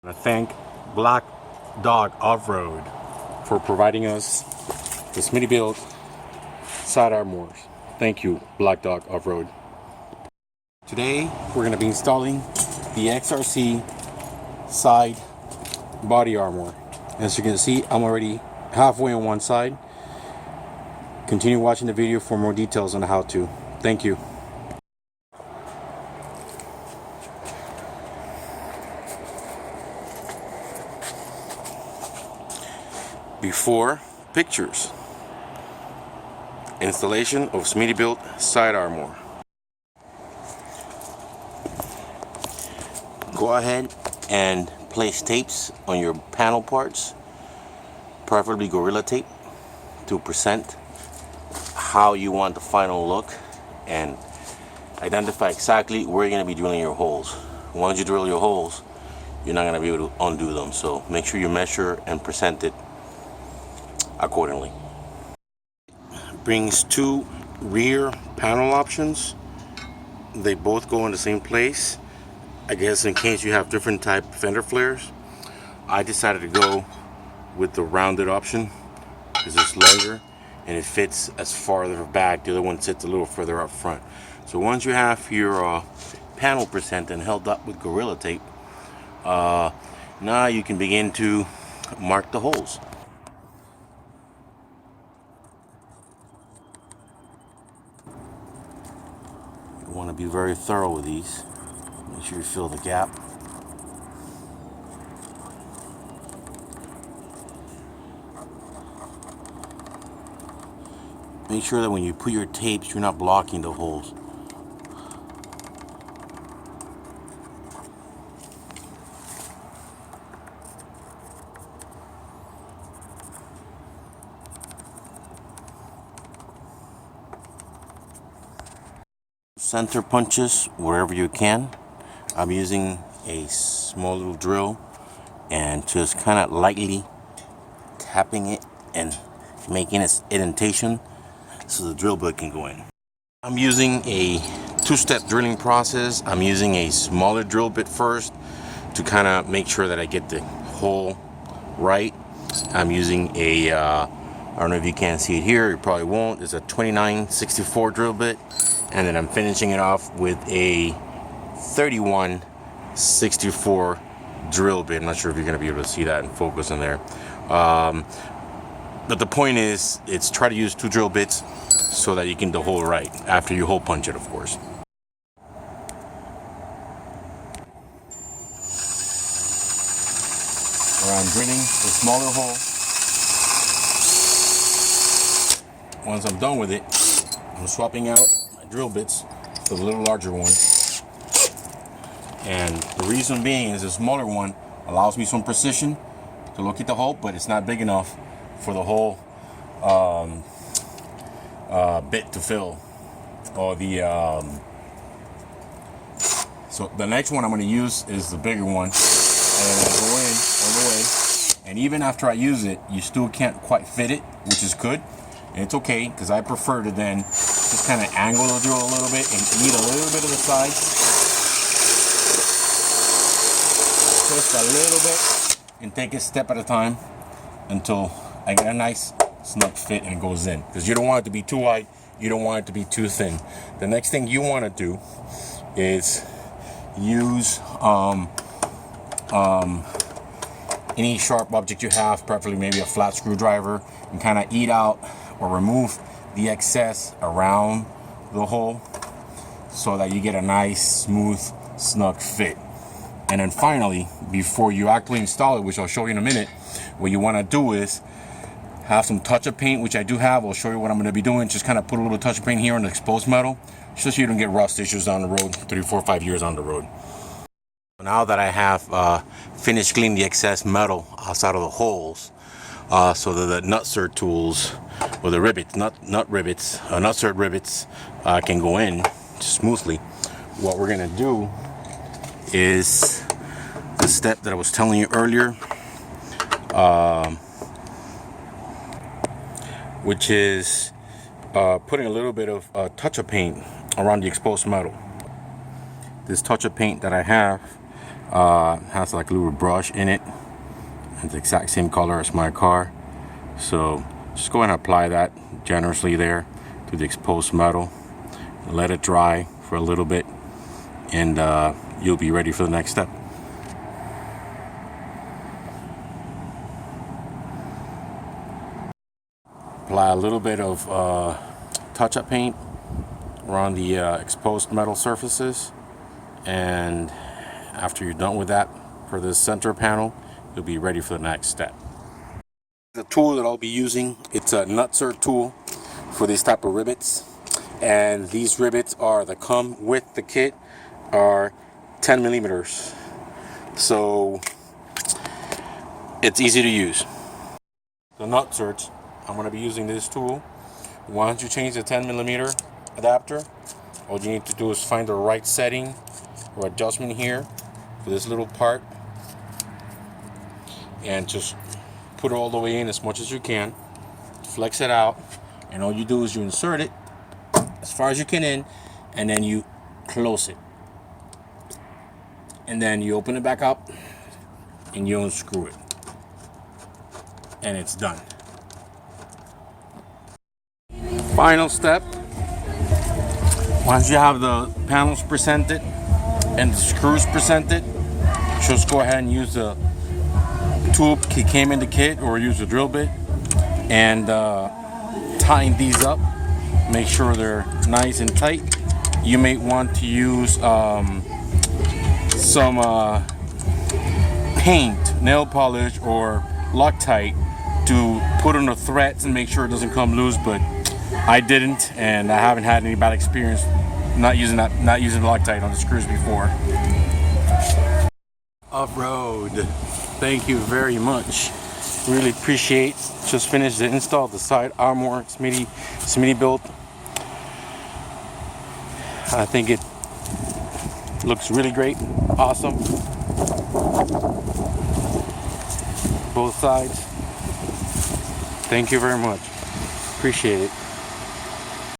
I want to thank Black Dog Off-Road for providing us the Smittybilt side armors. Thank you, Black Dog Off-Road. Today we're going to be installing the XRC side body armor. As you can see, I'm already halfway on one side. Continue watching the video for more details on how to. Thank you. Before pictures. Installation of Smittybilt side armor. Go ahead and place tapes on your panel parts, preferably Gorilla Tape, to present how you want the final look and identify exactly where you're going to be drilling your holes. Once you drill your holes, you're not going to be able to undo them, so make sure you measure and present it accordingly. Brings two rear panel options. They both go in the same place. I guess in case you have different type fender flares. I decided to go with the rounded option because it's longer and it fits as farther back. The other one sits a little further up front. So once you have your panel present and held up with Gorilla Tape, now you can begin to mark the holes. You want to be very thorough with these. Make sure you fill the gap. Make sure that when you put your tapes, you're not blocking the holes. Center punches wherever you can. I'm using a small little drill and just kind of lightly tapping it and making its indentation so the drill bit can go in. I'm using a two-step drilling process. I'm using a smaller drill bit first to kind of make sure that I get the hole right. I'm using a I don't know if you can see it here, you probably won't. It's a 2964 drill bit, and then I'm finishing it off with a 3164 drill bit. I'm not sure if you're going to be able to see that and focus in there. But the point is, it's try to use two drill bits so that you can do the hole right after you hole punch it, of course. Where I'm drilling the smaller hole. Once I'm done with it, I'm swapping out my drill bits for the little larger one. And the reason being is the smaller one allows me some precision to locate the hole, but it's not big enough for the whole bit to fill, or the so the next one I'm going to use is the bigger one, and I'm going to go in all the way, and even after I use it, you still can't quite fit it, which is good, and it's okay, because I prefer to then just kind of angle the drill a little bit and eat a little bit of the side, just a little bit, and take it step at a time until I get a nice snug fit and it goes in, because you don't want it to be too wide, you don't want it to be too thin. The next thing you want to do is use any sharp object you have, preferably maybe a flat screwdriver, and kind of eat out or remove the excess around the hole so that you get a nice smooth snug fit. And then finally, before you actually install it, which I'll show you in a minute, what you want to do is have some touch-up paint, which I do have. I'll show you what I'm going to be doing. Just kind of put a little touch-up paint here on the exposed metal, just so you don't get rust issues down the road, 3, 4, 5 years on the road. Now that I have finished cleaning the excess metal outside of the holes, so that the nutsert tools, or the rivets, nutsert rivets can go in smoothly, what we're going to do is the step that I was telling you earlier, which is putting a little bit of touch-up paint around the exposed metal. This touch-up paint that I have Has like a little brush in it. It's the exact same color as my car. So just go ahead and apply that generously there to the exposed metal. Let it dry for a little bit, and you'll be ready for the next step. Apply a little bit of touch-up paint around the exposed metal surfaces, and after you're done with that for the center panel, you'll be ready for the next step. The tool that I'll be using, it's a nutser tool for these type of rivets, and these rivets are that come with the kit are 10 millimeters, so it's easy to use. The nutsers, I'm going to be using this tool. Once you change the 10 millimeter adapter, all you need to do is find the right setting or adjustment here for this little part, and just put it all the way in as much as you can. Flex it out, and all you do is you insert it as far as you can in, and then you close it, and then you open it back up and you unscrew it, and it's done. Final step, once you have the panels presented and the screws presented, just go ahead and use the tool that came in the kit, or use a drill bit, and tighten these up. Make sure they're nice and tight. You may want to use some paint, nail polish, or Loctite to put on the threads and make sure it doesn't come loose, but I didn't, and I haven't had any bad experience not using Loctite on the screws before. Off-road, thank you very much. Really appreciate. Just finished the install of the side armor, Smittybilt. I think it looks really great, awesome. Both sides. Thank you very much. Appreciate it.